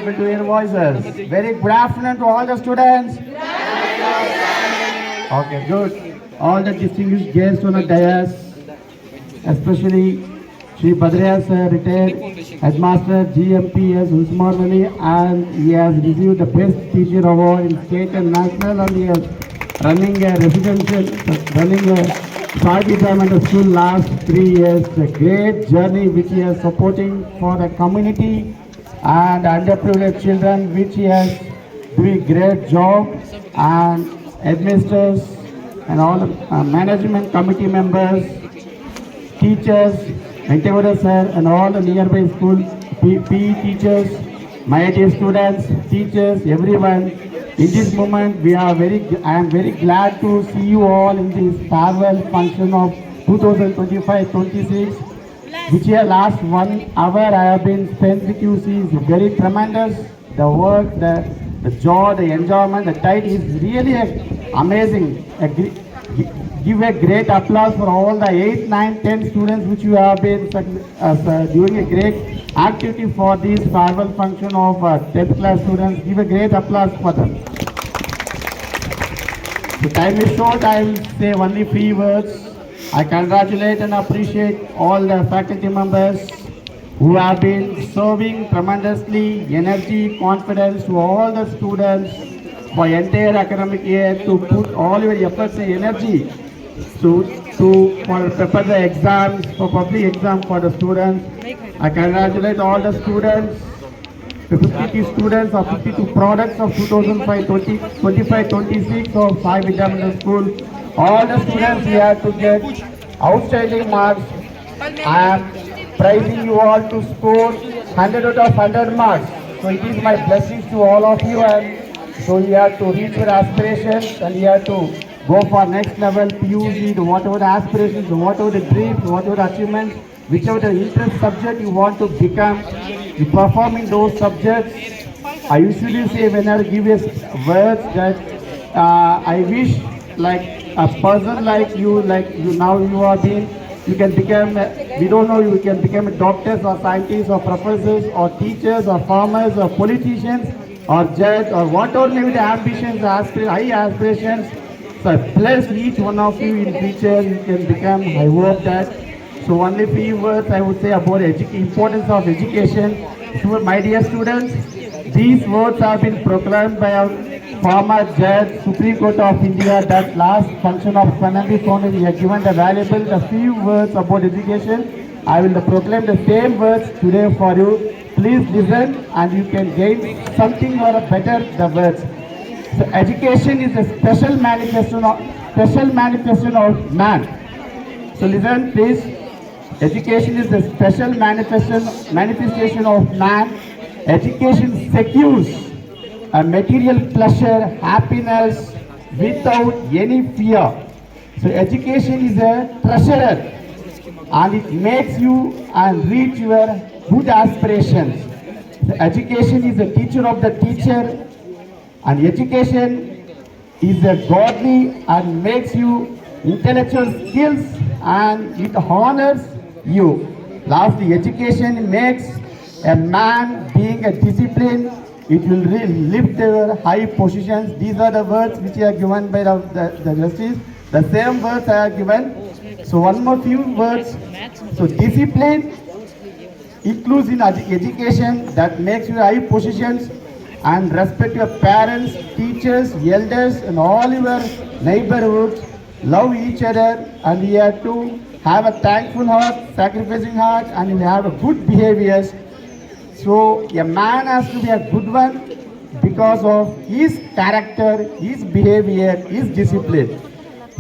able to hear voices. Very good afternoon to all the students. Okay, good. All the distinguished guests on the dais, especially Sri Badriya sir, retired headmaster GMPS Usman Ali, and he has received the best teacher award in state and national, and he is running a Swati Government School last 3 years. A great journey which he is supporting for the community and underprivileged children, which he has doing great job, and administrators and all the management committee members, teachers, Venkateswara sir, and all the nearby school PE teachers, my dear students, teachers, everyone. In this moment, I am very glad to see you all in this farewell function of 2025-26, which here last 1 hour I have been spent with you. See, is very tremendous. The work, the joy, the enjoyment, the tide is really amazing. Give a great applause for all the 8, 9, 10 students which you have been doing a great activity for this farewell function of 10th class students. Give a great applause for them. The time is short, I will say only few words. I congratulate and appreciate all the faculty members who have been serving tremendously energy, confidence to all the students for entire academic year, to put all your efforts and energy to prepare the exams, for public exam for the students. I congratulate all the students, the 52 students or 52 products of 2025-26 of Sai Vidya Mandir School. All the students here to get outstanding marks. I am praising you all to score 100 out of 100 marks. So it is my blessings to all of you, and so you have to reach your aspirations, and you have to go for next level, PUC, whatever the aspirations, whatever the dreams, whatever the achievements, whichever the interest subject you want to become, you perform in those subjects. I usually say when I give a words that I wish like a person like you now you are being, you can become, we don't know, you can become doctors or scientists or professors or teachers or farmers or politicians or judge or whatever may be the ambitions, high aspirations. So bless each one of you in future, you can become, I hope that. So only few words I would say about importance of education. So my dear students, these words have been proclaimed by our former judge, Supreme Court of India, that last function of Fernandez Foundation. He has given the few words about education. I will proclaim the same words today for you. Please listen, and you can gain something or better the words. So education is a special manifestation of man. So listen, please. Education is a special manifestation of man. Education secures a material pleasure, happiness without any fear. So education is a treasurer, and it makes you and reach your good aspirations. So education is a teacher of the teacher, and education is a godly and makes you intellectual skills, and it honors you. Lastly, education makes a man being a discipline. It will lift their high positions. These are the words which are given by the justice. The same words I have given. So one more few words. So discipline includes in education that makes you high positions, and respect your parents, teachers, elders, and all your neighborhoods. Love each other, and we have to have a thankful heart, sacrificing heart, and you have a good behaviors. So a man has to be a good one because of his character, his behavior, his discipline.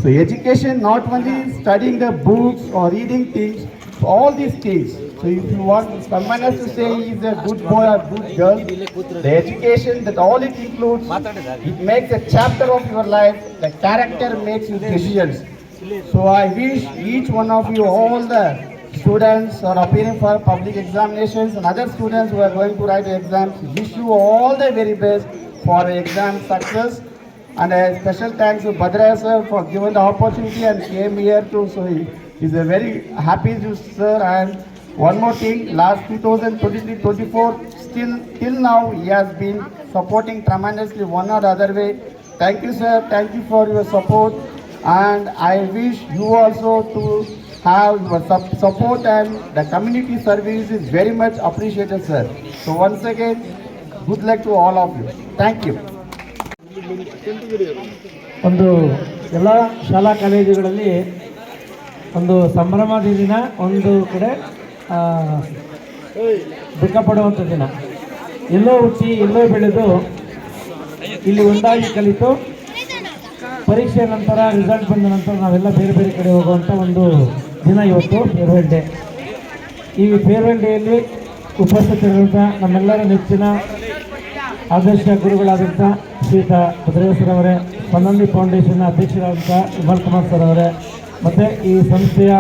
So education not only studying the books or reading things, all these things. So if you want someone else to say he is a good boy or good girl, the education, that all it includes, it makes a chapter of your life. The character makes you decisions. So I wish each one of you, all the students are appearing for public examinations and other students who are going to write exams, wish you all the very best for exam success. And a special thanks to Badra sir for giving the opportunity and came here too. So he is a very happy to sir. And one more thing, last 2023-24 till now he has been supporting tremendously one or other way. Thank you, sir. Thank you for your support, and I wish you also to have your support, and the community service is very much appreciated, sir. So once again, good luck to all of you. Thank you. ಒಂದು ಎಲ್ಲ ಶಾಲಾ ಕಾಲೇಜುಗಳಲ್ಲಿ ಒಂದು ಸಂಭ್ರಮದ ದಿನ, ಒಂದು ಕಡೆ ದುಃಖ ಪಡುವಂಥ ದಿನ. ಎಲ್ಲೋ ಹುಟ್ಟಿ ಎಲ್ಲೋ ಬೆಳೆದು ಇಲ್ಲಿ ಒಂದಾಗಿ ಕಲಿತು ಪರೀಕ್ಷೆ ನಂತರ ರಿಸಲ್ಟ್ ಬಂದ ನಂತರ ನಾವೆಲ್ಲ ಬೇರೆ ಬೇರೆ ಕಡೆ ಹೋಗುವಂಥ ಒಂದು ದಿನ ಇವತ್ತು ಫೇರ್ವೆಲ್ ಡೇ. ಈ ಫೇರ್ವೆಲ್ ಡೇಯಲ್ಲಿ ಉಪಸ್ಥಿತರಿರುವಂಥ ನಮ್ಮೆಲ್ಲರ ನೆಚ್ಚಿನ ಆದರ್ಶ ಗುರುಗಳಾದಂಥ ಶ್ರೀಯುತ ಭದ್ರೇಶ್ವರ ಅವರೇ, ಸ್ಪಂದನಿ ಫೌಂಡೇಶನ್ನ ಅಧ್ಯಕ್ಷರಾದಂಥ ವಿಮಲ್ ಕುಮಾರ್ ಸರ್ ಅವರೇ, ಮತ್ತು ಈ ಸಂಸ್ಥೆಯ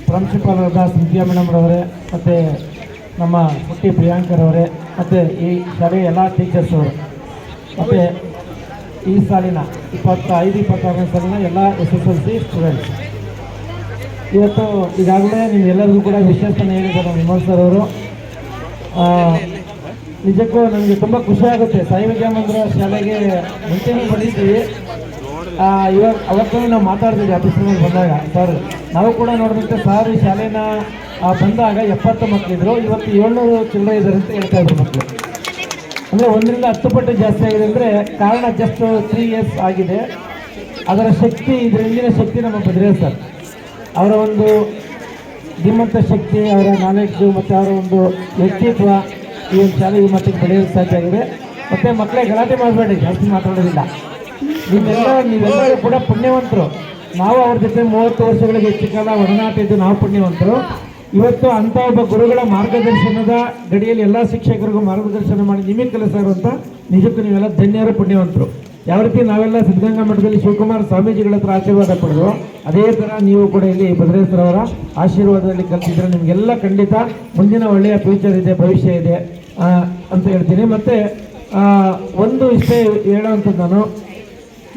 ಪ್ರಾಂಶುಪಾಲರಾದ ಸಿಂಧಿಯಾ ಮೇಡಮ್ ಅವರೇ, ಮತ್ತು ನಮ್ಮ ಪುಟ್ಟಿ ಪ್ರಿಯಾಂಕರ್ ಅವರೇ, ಮತ್ತು ಈ ಶಾಲೆಯ ಎಲ್ಲ ಟೀಚರ್ಸ್ ಅವರು, ಮತ್ತು ಈ ಸಾಲಿನ 25-26ನೇ ಸಾಲಿನ ಎಲ್ಲ SSLC ಸ್ಟೂಡೆಂಟ್ಸ್. ಇವತ್ತು ಈಗಾಗಲೇ ನಿಮ್ಗೆಲ್ಲರಿಗೂ ಕೂಡ ವಿಶೇಷವನ್ನು ಹೇಳಿದ್ದಾರೆ ವಿಮಲ್ ಸರ್ ಅವರು. ನಿಜಕ್ಕೂ ನನಗೆ ತುಂಬ ಖುಷಿ ಆಗುತ್ತೆ. ಸಾಯಿ ವಿದ್ಯಾಮಂದಿರ ಶಾಲೆಗೆ ಮುಂಚೆನೂ ಬಂದಿದ್ದೀವಿ. ಇವಾಗ ಅವತ್ತೂ ನಾವು ಮಾತಾಡ್ತಿದ್ವಿ ಆಫೀಸ್ನಲ್ಲಿ ಬಂದಾಗ. ಸರ್ ನಾವು ಕೂಡ ನೋಡಿದಂತೆ ಸರ್ ಈ ಶಾಲೆನ ಬಂದಾಗ 70 ಮಕ್ಕಳಿದ್ರು, ಇವತ್ತು 700 ಚಿಲ್ಲರೆ ಇದ್ದಾರೆ ಅಂತ ಹೇಳ್ತಾ ಇದ್ರು ಮಕ್ಕಳು. ಅಂದರೆ 1ರಿಂದ 10 ಪಟ್ಟು ಜಾಸ್ತಿ ಆಗಿದೆ. ಅಂದರೆ ಕಾರಣ ಜಸ್ಟ್ 3 years ಆಗಿದೆ. ಅದರ ಶಕ್ತಿ, ಇದರ ಹಿಂದಿನ ಶಕ್ತಿ ನಮ್ಮ ಭದ್ರೇಶ್ ಸರ್ ಅವರ ಒಂದು ಧೀಮಂತ ಶಕ್ತಿ, ಅವರ ನಾಲೆಡ್ಜು ಮತ್ತು ಅವರ ಒಂದು ವ್ಯಕ್ತಿತ್ವ ಈ ಒಂದು ಶಾಲೆ ಈ ಮಟ್ಟಿಗೆ ಬೆಳೆಯಲು ಸಾಧ್ಯ ಆಗಿದೆ. ಮತ್ತು ಮಕ್ಕಳೇ ಗಲಾಟೆ ಮಾಡಬೇಡಿ, ಜಾಸ್ತಿ ಮಾತಾಡೋದಿಲ್ಲ. ನೀವೆಲ್ಲರೂ ಕೂಡ ಪುಣ್ಯವಂತರು. ನಾವು ಅವ್ರ ಜೊತೆ 30 ವರ್ಷಗಳಿಗೆ ಹೆಚ್ಚು ಕಾಲ ಒಡನಾಟ ಇದ್ದು ನಾವು ಪುಣ್ಯವಂತರು. ಇವತ್ತು ಅಂಥ ಒಬ್ಬ ಗುರುಗಳ ಮಾರ್ಗದರ್ಶನದ ಗಡಿಯಲ್ಲಿ ಎಲ್ಲ ಶಿಕ್ಷಕರಿಗೂ ಮಾರ್ಗದರ್ಶನ ಮಾಡಿ ನಿಮಗೆ ಕೆಲಸ ಇರುವಂಥ ನಿಜಕ್ಕೂ ನೀವೆಲ್ಲ ಧನ್ಯರು, ಪುಣ್ಯವಂತರು. ಯಾವ ರೀತಿ ನಾವೆಲ್ಲ ಸಿದ್ಧಗಂಗಾ ಮಠದಲ್ಲಿ ಶಿವಕುಮಾರ ಸ್ವಾಮೀಜಿಗಳ ಹತ್ರ ಆಶೀರ್ವಾದ ಪಡೆದು, ಅದೇ ಥರ ನೀವು ಕೂಡ ಇಲ್ಲಿ ಭದ್ರೇಶ್ವರವರ ಆಶೀರ್ವಾದದಲ್ಲಿ ಕಲಿತಿದ್ರೆ ನಿಮಗೆಲ್ಲ ಖಂಡಿತ ಮುಂದಿನ ಒಳ್ಳೆಯ ಫ್ಯೂಚರ್ ಇದೆ, ಭವಿಷ್ಯ ಇದೆ ಅಂತ ಹೇಳ್ತೀನಿ. ಮತ್ತು ಒಂದು ಇಷ್ಟೇ ಹೇಳೋವಂಥದ್ದು, ನಾನು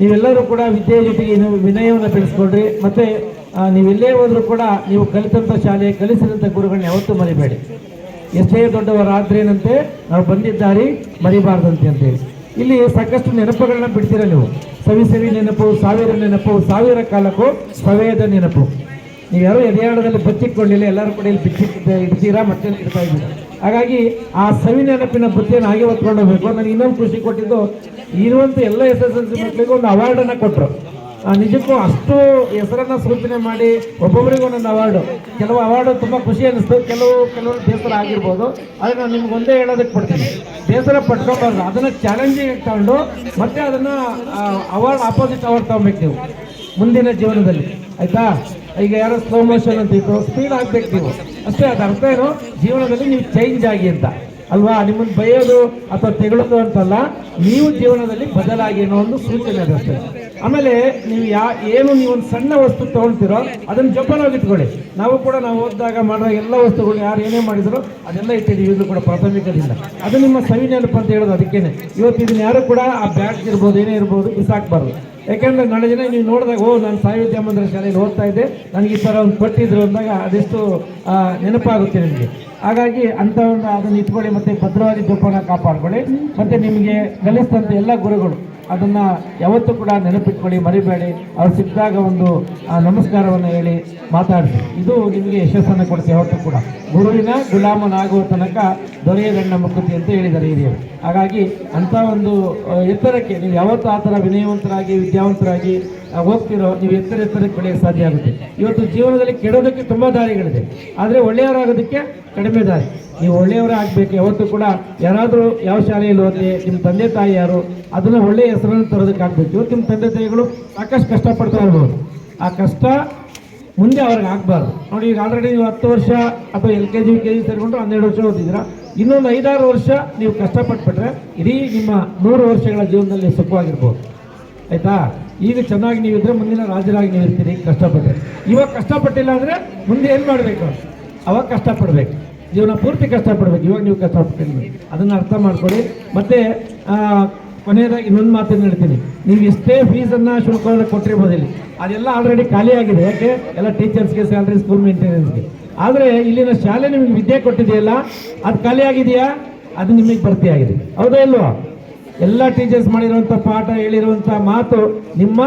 ನೀವೆಲ್ಲರೂ ಕೂಡ ವಿದ್ಯೆಯ ಜೊತೆಗೆ ವಿನಯವನ್ನು ಬೆಳೆಸ್ಕೊಳ್ರಿ. ಮತ್ತು ನೀವೆಲ್ಲೇ ಹೋದರೂ ಕೂಡ ನೀವು ಕಲಿತಂಥ ಶಾಲೆ, ಕಲಿಸಿದಂಥ ಗುರುಗಳನ್ನ ಯಾವತ್ತೂ ಮರಿಬೇಡಿ. ಎಷ್ಟೇ ದೊಡ್ಡವರಾದ್ರೇನಂತೆ ನಾವು ಬಂದಿದ್ದಾರೆ ಮರಿಬಾರ್ದಂತೆ ಅಂತೇಳಿ. ಇಲ್ಲಿ ಸಾಕಷ್ಟು ನೆನಪುಗಳನ್ನ ಬಿಡ್ತೀರ ನೀವು. ಸವಿ ನೆನಪು, ಸಾವಿರ ಕಾಲಕ್ಕೂ ಸವೆಯದ ನೆನಪು. ನೀವು ಯಾರೋ ಎದೆಯಾಳದಲ್ಲಿ ಬಚ್ಚಿಟ್ಕೊಂಡಿಲ್ಲ, ಎಲ್ಲರೂ ಕೂಡ ಇಲ್ಲಿ ಇಡ್ತೀರಾ, ಮತ್ತೆ ಇಡ್ತಾ ಇದ್ದೀರಾ. ಹಾಗಾಗಿ ಆ ಸವಿ ನೆನಪಿನ ಬುತ್ತಿಯನ್ನು ಹಾಗೆ ಹೊತ್ಕೊಂಡು ಹೋಗ್ಬೇಕು. ನನಗೆ ಇನ್ನೊಂದು ಖುಷಿ ಕೊಟ್ಟಿದ್ದು, ಇರುವಂಥ ಎಲ್ಲ SSLC ಮಕ್ಕಳಿಗೂ ಒಂದು ಅವಾರ್ಡನ್ನು ಕೊಟ್ಟರು. ನಿಜಕ್ಕೂ ಅಷ್ಟು ಹೆಸರನ್ನು ಸೂಚನೆ ಮಾಡಿ ಒಬ್ಬೊಬ್ಬರಿಗೂ ಒಂದೊಂದು ಅವಾರ್ಡು. ಕೆಲವು ಅವಾರ್ಡು ತುಂಬ ಖುಷಿ ಅನ್ನಿಸ್ತು, ಕೆಲವರು ಬೇಸರ ಆಗಿರ್ಬೋದು. ಆದರೆ ನಾನು ನಿಮ್ಗೆ ಒಂದೇ ಹೇಳೋದಕ್ಕೆ ಕೊಡ್ತೀನಿ, ಬೇಸರ ಪಟ್ಕೊಬಾರ್ದು. ಅದನ್ನು ಚಾಲೆಂಜಿಂಗ್ ತಗೊಂಡು ಮತ್ತೆ ಅದನ್ನು ಆಪೋಸಿಟ್ ಅವಾರ್ಡ್ ತಗೊಬೇಕು ನೀವು ಮುಂದಿನ ಜೀವನದಲ್ಲಿ, ಆಯಿತಾ? ಈಗ ಯಾರೋ ಸ್ಲೋ ಮೋಷನ್ ಅಂತಿತ್ತು, ಸ್ಪೀಡ್ ಆಗಬೇಕು ನೀವು ಅಷ್ಟೇ. ಅದು ಅರ್ಥ ಏನು, ಜೀವನದಲ್ಲಿ ನೀವು ಚೇಂಜ್ ಆಗಿ ಅಂತ ಅಲ್ವಾ? ನಿಮ್ಮನ್ನು ಬೈಯೋದು ಅಥವಾ ತೆಗಳೋದು ಅಂತಲ್ಲ, ನೀವು ಜೀವನದಲ್ಲಿ ಬದಲಾಗಿ ಅನ್ನೋ ಒಂದು ಸೂಚನೆ ಅದಷ್ಟೇ. ಆಮೇಲೆ ನೀವು ಏನು ನೀವೊಂದು ಸಣ್ಣ ವಸ್ತು ತೊಗೊಳ್ತೀರೋ ಅದನ್ನು ಜೋಪಾನವಾಗಿ ಇಟ್ಕೊಳ್ಳಿ. ನಾವು ಓದಿದಾಗ ಮಾಡೋ ಎಲ್ಲ ವಸ್ತುಗಳು ಯಾರು ಏನೇ ಮಾಡಿದ್ರು ಅದೆಲ್ಲ ಇಟ್ಟಿದ್ದೀವಿ, ಇದು ಕೂಡ ಪ್ರಾಥಮಿಕದಿಂದ. ಅದು ನಿಮ್ಮ ಸವಿ ನೆನಪು ಅಂತ ಹೇಳೋದು ಅದಕ್ಕೇನೆ. ಇವತ್ತು ಇದನ್ನು ಯಾರು ಕೂಡ ಆ ಬ್ಯಾಗ್ ಇರ್ಬೋದು, ಏನೇ ಇರ್ಬೋದು, ಬಿಸಾಕಬಾರ್ದು. ಯಾಕೆಂದರೆ ನಾಳೆ ದಿನ ನೀವು ನೋಡಿದಾಗ, ನಾನು ಸಾಯಿ ವಿದ್ಯಾಮಂದಿರ ಶಾಲೆಯಲ್ಲಿ ಓದ್ತಾ ಇದ್ದೆ, ನನಗೆ ಈ ಥರ ಒಂದು ಕೊಟ್ಟಿದ್ರು ಅಂದಾಗ ಅದೆಷ್ಟು ನೆನಪಾಗುತ್ತೆ ನಿಮಗೆ. ಹಾಗಾಗಿ ಅಂಥ ಒಂದು ಅದನ್ನು ಇಟ್ಕೊಳ್ಳಿ, ಮತ್ತು ಭದ್ರವಾಗಿ ಜೋಪಾನ ಕಾಪಾಡ್ಕೊಳ್ಳಿ. ಮತ್ತು ನಿಮಗೆ ಕಲಿಸಿದಂಥ ಎಲ್ಲ ಗುರುಗಳು ಅದನ್ನು ಯಾವತ್ತೂ ಕೂಡ ನೆನಪಿಟ್ಕೊಳ್ಳಿ, ಮರಿಬೇಡಿ. ಅವ್ರು ಸಿಕ್ಕಿದಾಗ ಒಂದು ನಮಸ್ಕಾರವನ್ನು ಹೇಳಿ ಮಾತಾಡಿಸಿ. ಇದು ನಿಮಗೆ ಯಶಸ್ಸನ್ನು ಕೊಡುತ್ತೆ. ಯಾವತ್ತೂ ಕೂಡ ಗುರುವಿನ ಗುಲಾಮನಾಗುವ ತನಕ ದೊರೆಯದಣ್ಣ ಮುಕ್ಕುತಿ ಅಂತ ಹೇಳಿದ್ದಾರೆ ಹಿರಿಯರು. ಹಾಗಾಗಿ ಅಂಥ ಒಂದು ಎತ್ತರಕ್ಕೆ ನೀವು ಯಾವತ್ತೂ ಆ ಥರ ವಿನಯವಂತರಾಗಿ ವಿದ್ಯಾವಂತರಾಗಿ ಹೋಗ್ತಿರೋ, ನೀವು ಎತ್ತರಕ್ಕೆ ಬೆಳೆಯೋಕ್ಕೆ ಸಾಧ್ಯ ಆಗುತ್ತೆ. ಇವತ್ತು ಜೀವನದಲ್ಲಿ ಕೆಡೋದಕ್ಕೆ ತುಂಬ ದಾರಿಗಳಿದೆ, ಆದರೆ ಒಳ್ಳೆಯವರಾಗೋದಕ್ಕೆ ಕಡಿಮೆ ದಾರಿ. ನೀವು ಒಳ್ಳೆಯವರೇ ಆಗಬೇಕು. ಯಾವತ್ತೂ ಕೂಡ ಯಾರಾದರೂ ಯಾವ ಶಾಲೆಯಲ್ಲಿ ಓದಲಿ, ನಿಮ್ಮ ತಂದೆ ತಾಯಿ ಯಾರು, ಅದನ್ನು ಒಳ್ಳೆಯ ಹೆಸರನ್ನು ತರೋದಕ್ಕಾಗಬೇಕು. ಇವತ್ತು ನಿಮ್ಮ ತಂದೆ ತಾಯಿಗಳು ಸಾಕಷ್ಟು ಕಷ್ಟಪಡ್ತಾ ಇರ್ಬೋದು, ಆ ಕಷ್ಟ ಮುಂದೆ ಅವ್ರಿಗೆ ಆಗಬಾರ್ದು. ನೋಡಿ, ಈಗ ಆಲ್ರೆಡಿ ನೀವು 10 ವರ್ಷ ಅಥವಾ LKG UKG ಸೇರಿಕೊಂಡು 12 ವರ್ಷ ಓದಿದ್ದೀರಾ. ಇನ್ನೊಂದು 5-6 ವರ್ಷ ನೀವು ಕಷ್ಟಪಟ್ಬಿಟ್ರೆ ಇಡೀ ನಿಮ್ಮ 100 ವರ್ಷಗಳ ಜೀವನದಲ್ಲಿ ಸುಖವಾಗಿರ್ಬೋದು, ಆಯಿತಾ? ಈಗ ಚೆನ್ನಾಗಿ ನೀವಿದ್ರೆ ಮುಂದಿನ ರಾಜರಾಗಿ ನೀವು ಇರ್ತೀರಿ ಕಷ್ಟಪಟ್ಟರೆ. ಇವಾಗ ಕಷ್ಟಪಟ್ಟಿಲ್ಲ ಅಂದರೆ ಮುಂದೆ ಏನು ಮಾಡಬೇಕು? ಅವಾಗ ಕಷ್ಟಪಡಬೇಕು, ಜೀವನ ಪೂರ್ತಿ ಕಷ್ಟಪಡಬೇಕು. ಇವಾಗ ನೀವು ಕಷ್ಟಪಟ್ಟಿಲ್ಲ, ಅದನ್ನು ಅರ್ಥ ಮಾಡ್ಕೊಳ್ಳಿ. ಮತ್ತು ಕೊನೆಯದಾಗಿ ಇನ್ನೊಂದು ಮಾತನ್ನು ಹೇಳ್ತೀನಿ, ನೀವು ಎಷ್ಟೇ ಫೀಸನ್ನು ಶುಲ್ಕವನ್ನು ಕೊಟ್ಟಿರ್ಬೋದು, ಅದೆಲ್ಲ ಆಲ್ರೆಡಿ ಖಾಲಿಯಾಗಿದೆ. ಯಾಕೆ? ಎಲ್ಲ ಟೀಚರ್ಸ್ಗೆ ಸ್ಯಾಲ್ರಿ, ಸ್ಕೂಲ್ ಮೇಂಟೆನೆನ್ಸ್ಗೆ. ಆದರೆ ಇಲ್ಲಿನ ಶಾಲೆ ನಿಮಗೆ ವಿದ್ಯೆ ಕೊಟ್ಟಿದೆಯಲ್ಲ, ಅದು ಖಾಲಿಯಾಗಿದೆಯಾ? ಅದು ನಿಮಗೆ ಭರ್ತಿಯಾಗಿದೆ. ಹೌದಾ ಇಲ್ವಾ? ಎಲ್ಲ ಟೀಚರ್ಸ್ ಮಾಡಿರುವಂಥ ಪಾಠ, ಹೇಳಿರುವಂಥ ಮಾತು ನಿಮ್ಮ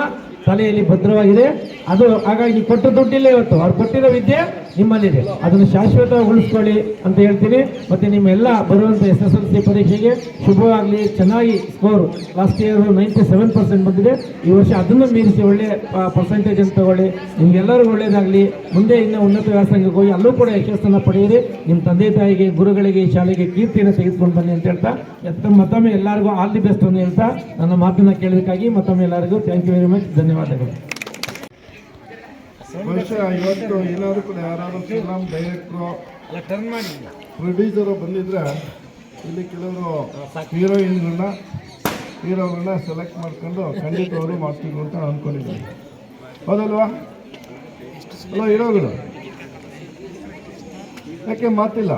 ತಲೆಯಲ್ಲಿ ಭದ್ರವಾಗಿದೆ. ಅದು ಹಾಗಾಗಿ ನೀವು ಕೊಟ್ಟ ದುಡ್ಡಿಲ್ಲ, ಇವತ್ತು ಅವ್ರು ಕೊಟ್ಟಿರೋ ವಿದ್ಯೆ ನಿಮ್ಮಲ್ಲಿದೆ. ಅದನ್ನು ಶಾಶ್ವತವಾಗಿ ಉಳಿಸ್ಕೊಳ್ಳಿ ಅಂತ ಹೇಳ್ತೀನಿ. ಮತ್ತೆ ನಿಮ್ಮೆಲ್ಲ ಬರುವಂಥ SSLC ಪರೀಕ್ಷೆಗೆ ಶುಭವಾಗಲಿ. ಚೆನ್ನಾಗಿ ಸ್ಕೋರ್ ಲಾಸ್ಟ್ ಇಯರ್ 97% ಬಂದಿದೆ. ಈ ವರ್ಷ ಅದನ್ನು ಮೀರಿಸಿ ಒಳ್ಳೆ ಪರ್ಸೆಂಟೇಜ್ ಅಂತ ತಗೊಳ್ಳಿ. ನಿಮ್ಗೆಲ್ಲರಿಗೂ ಒಳ್ಳೇದಾಗಲಿ. ಮುಂದೆ ಇನ್ನೂ ಉನ್ನತ ವ್ಯಾಸಂಗಕ್ಕೆ ಹೋಗಿ ಅಲ್ಲೂ ಕೂಡ ಯಶಸ್ಸನ್ನು ಪಡೆಯಿರಿ. ನಿಮ್ಮ ತಂದೆ ತಾಯಿಗೆ, ಗುರುಗಳಿಗೆ, ಶಾಲೆಗೆ ಕೀರ್ತಿಯನ್ನು ತೆಗೆದುಕೊಂಡು ಬನ್ನಿ ಅಂತ ಹೇಳ್ತಾ ಮತ್ತೊಮ್ಮೆ ಎಲ್ಲರಿಗೂ ಆಲ್ ದಿ ಬೆಸ್ಟ್ ಅಂತ ಹೇಳ್ತಾ ನನ್ನ ಮಾತನ್ನು ಕೇಳೋದಕ್ಕಾಗಿ ಮತ್ತೊಮ್ಮೆ ಎಲ್ಲರಿಗೂ ಥ್ಯಾಂಕ್ ಯು ವೆರಿ ಮಚ್, ಧನ್ಯವಾದಗಳು. ಬಹುಶಃ ಇವತ್ತು ಏನಾದ್ರು ಕೂಡ ಯಾರಾದರೂ ಫಿಲಮ್ ಡೈರೆಕ್ಟ್ರು, ಪ್ರೊಡ್ಯೂಸರು ಬಂದಿದ್ರೆ ಇಲ್ಲಿ ಕೆಲವರು ಹೀರೋಗಳನ್ನ ಸೆಲೆಕ್ಟ್ ಮಾಡ್ಕೊಂಡು ಖಂಡಿತ ಅವರು ಮಾಡ್ತೀವಿ ಅಂತ ಅಂದ್ಕೊಂಡಿದ್ದಾರೆ. ಹೌದಲ್ವಾ? ಅಲ್ಲ ಹೀರೋಗಳು ಯಾಕೆ ಮಾತಿಲ್ಲ?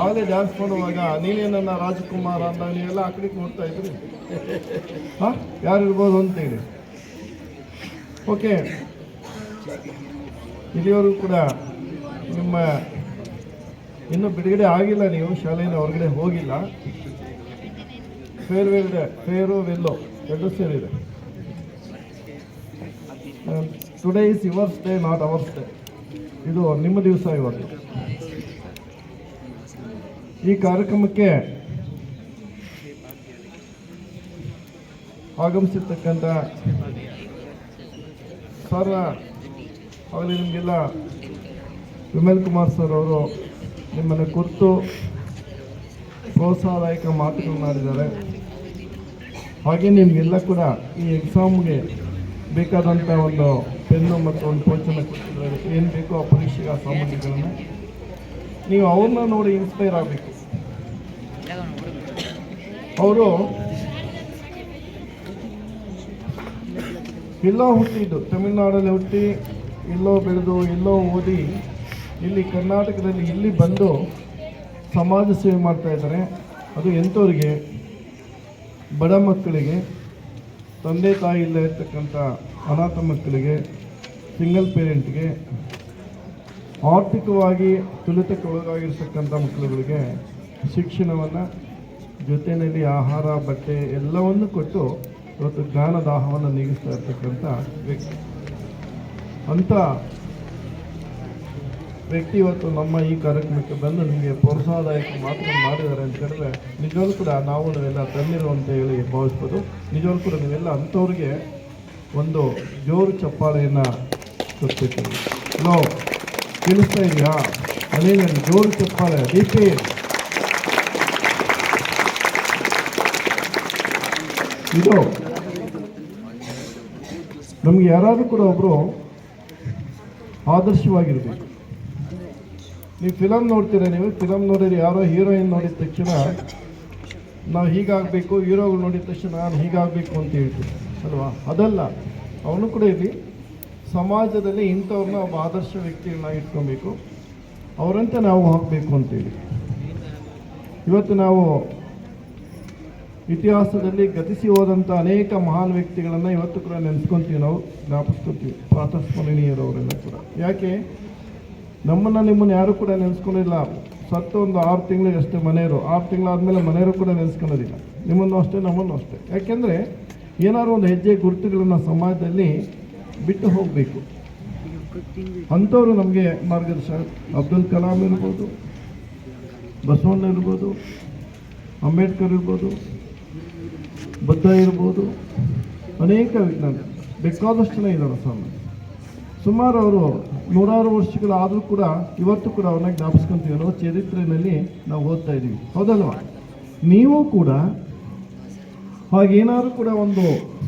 ಆಗಲೇ ಡ್ಯಾನ್ಸ್ ಮಾಡುವಾಗ ನೀನೇನನ್ನ ರಾಜಕುಮಾರ್ ಅಂತ ನೀವೆಲ್ಲ ಆ ಕಡೆಗೆ ನೋಡ್ತಾ ಇದ್ರಿ. ಹಾಂ, ಯಾರು ಇರ್ಬೋದು ಅಂತೇಳಿ. ಓಕೆ, ಇಲ್ಲಿವರೆಗೂ ಕೂಡ ನಿಮ್ಮ ಇನ್ನೂ ಬಿಡುಗಡೆ ಆಗಿಲ್ಲ, ನೀವು ಶಾಲೆಯಿಂದ ಹೊರಗಡೆ ಹೋಗಿಲ್ಲ. ಫೇರ್ವೆಲ್ಲು ಎರಡು ಸೇರಿದೆ. Today is yours day, not hours day. ಇದು ನಿಮ್ಮ ದಿವಸ ಇವತ್ತು. ಈ ಕಾರ್ಯಕ್ರಮಕ್ಕೆ ಆಗಮಿಸಿರ್ತಕ್ಕಂಥ ಸರ್, ಆಗಲೇ ನಿಮಗೆಲ್ಲ ವಿಮಲ್ ಕುಮಾರ್ ಸರ್ ಅವರು ನಿಮ್ಮನ್ನು ಕುರಿತು ಪ್ರೋತ್ಸಾಹದಾಯಕ ಮಾತುಗಳನ್ನು ಮಾಡಿದ್ದಾರೆ. ಹಾಗೆ ನಿಮಗೆಲ್ಲ ಕೂಡ ಈ ಎಕ್ಸಾಮ್ಗೆ ಬೇಕಾದಂಥ ಒಂದು ಪೆನ್ನು ಮತ್ತು ಒಂದು ಕೋಚನ್ನು ಕೊಟ್ಟಿದ್ದಾರೆ. ಏನು ಬೇಕೋ ಆ ಪರೀಕ್ಷೆಗೆ ಆ ಸಾಮಗ್ರಿಗಳನ್ನು ನೀವು ಅವ್ರನ್ನ ನೋಡಿ ಇನ್ಸ್ಪೈರ್ ಆಗಬೇಕು. ಅವರು ಎಲ್ಲೋ ಹುಟ್ಟಿದ್ದು, ತಮಿಳುನಾಡಲ್ಲಿ ಹುಟ್ಟಿ ಎಲ್ಲೋ ಬೆಳೆದು ಎಲ್ಲೋ ಓದಿ ಇಲ್ಲಿ ಕರ್ನಾಟಕದಲ್ಲಿ ಇಲ್ಲಿ ಬಂದು ಸಮಾಜ ಸೇವೆ ಮಾಡ್ತಾ ಇದ್ದಾರೆ. ಅದು ಎಂಥವ್ರಿಗೆ? ಬಡ ಮಕ್ಕಳಿಗೆ, ತಂದೆ ತಾಯಿ ಇಲ್ಲ ಇರ್ತಕ್ಕಂಥ ಅನಾಥ ಮಕ್ಕಳಿಗೆ, ಸಿಂಗಲ್ ಪೇರೆಂಟ್ಗೆ, ಆರ್ಥಿಕವಾಗಿ ತುಳಿತಕ್ಕೆ ಒಳಗಾಗಿರ್ತಕ್ಕಂಥ ಮಕ್ಕಳುಗಳಿಗೆ ಶಿಕ್ಷಣವನ್ನು ಜೊತೆಯಲ್ಲಿ ಆಹಾರ, ಬಟ್ಟೆ ಎಲ್ಲವನ್ನು ಕೊಟ್ಟು ಇವತ್ತು ಜ್ಞಾನದಾಹವನ್ನು ನೀಗಿಸ್ತಾ ಇರ್ತಕ್ಕಂಥ ವ್ಯಕ್ತಿ. ಅಂಥ ವ್ಯಕ್ತಿ ಇವತ್ತು ನಮ್ಮ ಈ ಕಾರ್ಯಕ್ರಮಕ್ಕೆ ಬಂದು ನಿಮಗೆ ಪ್ರೋತ್ಸಾಹದಾಯಕ ಮಾತುಗಳನ್ನು ಮಾಡಿದ್ದಾರೆ ಅಂತ ಹೇಳಿದ್ರೆ ನಿಜವಾಗ್ಲೂ ಕೂಡ ನಾವು ನಾವೆಲ್ಲ ತಣ್ಣೀರು ಅಂತ ಹೇಳಿ ಭಾವಿಸ್ಬೋದು. ನಿಜವಾಗ್ಲೂ ಕೂಡ ನೀವೆಲ್ಲ ಅಂಥವ್ರಿಗೆ ಒಂದು ಜೋರು ಚಪ್ಪಾಳೆಯನ್ನು ಕೊಡ್ಬೇಕು. ನಾವು ತಿಳಿಸ್ತಾ ಇದೆಯಾ? ಅದೇನೇ ಜೋರು ಚಪ್ಪಾಳೆ ದೀಪಿ. ಇದು ನಮ್ಗೆ ಯಾರಾದರೂ ಕೂಡ ಒಬ್ಬರು ಆದರ್ಶವಾಗಿರ್ಬೇಕು. ನೀವು ಫಿಲಮ್ ನೋಡ್ತೀರ, ನೀವು ಫಿಲಮ್ ನೋಡಿದ್ರೆ ಯಾರೋ ಹೀರೋಯಿನ್ ನೋಡಿದ ತಕ್ಷಣ ನಾವು ಹೀಗಾಗಬೇಕು, ಹೀರೋಗಳು ನೋಡಿದ ತಕ್ಷಣ ನಾನು ಹೀಗಾಗಬೇಕು ಅಂತ ಹೇಳ್ತೀವಿ ಅಲ್ವಾ? ಅದಲ್ಲ, ಅವನು ಕೂಡ ಇಲ್ಲಿ ಸಮಾಜದಲ್ಲಿ ಇಂಥವ್ರನ್ನ ಒಬ್ಬ ಆದರ್ಶ ವ್ಯಕ್ತಿಗಳನ್ನ ಇಟ್ಕೊಬೇಕು, ಅವರಂತೆ ನಾವು ಹೋಗಬೇಕು ಅಂತೇಳಿ. ಇವತ್ತು ನಾವು ಇತಿಹಾಸದಲ್ಲಿ ಗತಿಸಿ ಹೋದಂಥ ಅನೇಕ ಮಹಾನ್ ವ್ಯಕ್ತಿಗಳನ್ನು ಇವತ್ತು ಕೂಡ ನೆನೆಸ್ಕೊತೀವಿ, ನಾವು ಜ್ಞಾಪಿಸ್ಕೊತೀವಿ, ಪ್ರಾತಸ್ಮರಣೀಯರವರೆಲ್ಲ ಕೂಡ. ಯಾಕೆ ನಿಮ್ಮನ್ನು ಯಾರು ಕೂಡ ನೆನೆಸ್ಕೊಂಡಿಲ್ಲ. ಸತ್ತು ಒಂದು 6 ತಿಂಗಳಿಗೆ ಅಷ್ಟೇ ಮನೆಯವರು, 6 ತಿಂಗಳಾದಮೇಲೆ ಮನೆಯವರು ಕೂಡ ನೆನೆಸ್ಕೊಳ್ಳೋದಿಲ್ಲ. ನಿಮ್ಮನ್ನು ಅಷ್ಟೇ, ನಮ್ಮನ್ನು ಅಷ್ಟೇ. ಯಾಕೆಂದರೆ ಏನಾದ್ರು ಒಂದು ಹೆಜ್ಜೆ ಗುರುತುಗಳನ್ನು ಸಮಾಜದಲ್ಲಿ ಬಿಟ್ಟು ಹೋಗಬೇಕು. ಅಂಥವ್ರು ನಮಗೆ ಮಾರ್ಗದರ್ಶನ. ಅಬ್ದುಲ್ ಕಲಾಂ ಇರ್ಬೋದು, ಬಸವಣ್ಣ ಇರ್ಬೋದು, ಅಂಬೇಡ್ಕರ್ ಇರ್ಬೋದು, ಬುದ್ಧ ಇರ್ಬೋದು, ಅನೇಕ ವಿಜ್ಞಾನ ಬೇಕಾದಷ್ಟು ಜನ ಇದ್ದಾರೆ ಸ್ವಾಮಿ. ಸುಮಾರು ಅವರು 100 ವರ್ಷಗಳಾದರೂ ಕೂಡ ಇವತ್ತು ಕೂಡ ಅವ್ರನ್ನ ಜ್ಞಾಪಿಸ್ಕೊಂತೀವಿ ಅನ್ನೋ ಚರಿತ್ರೆಯಲ್ಲಿ ನಾವು ಓದ್ತಾ ಇದ್ದೀವಿ. ಹೌದಲ್ವಾ? ನೀವು ಕೂಡ ಹಾಗೇನಾದ್ರು ಕೂಡ ಒಂದು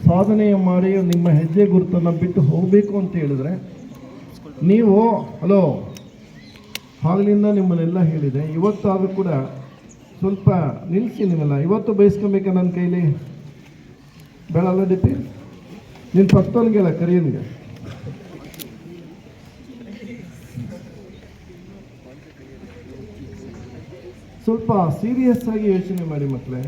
ಸಾಧನೆಯ ಮಾಡಿ ನಿಮ್ಮ ಹೆಜ್ಜೆ ಗುರುತನ್ನು ಬಿಟ್ಟು ಹೋಗಬೇಕು ಅಂತ ಹೇಳಿದ್ರೆ ನೀವು ಆಗಲಿಂದ ನಿಮ್ಮನ್ನೆಲ್ಲ ಹೇಳಿದೆ, ಇವತ್ತಾದರೂ ಕೂಡ ಸ್ವಲ್ಪ ನಿಲ್ಲಿಸಿ. ನೀವೆಲ್ಲ ಇವತ್ತು ಬಯಸ್ಕೊಬೇಕಾ ನನ್ನ ಕೈಲಿ? ಬೇಡಲ್ಲ ಡಿಪಿ, ನಿನ್ನ ಪಕ್ಕದವನಿಗೆಲ್ಲ ಕರಿಯನಿಗೆ ಸ್ವಲ್ಪ ಸೀರಿಯಸ್ ಆಗಿ ಯೋಚನೆ ಮಾಡಿ ಮಕ್ಕಳೇ.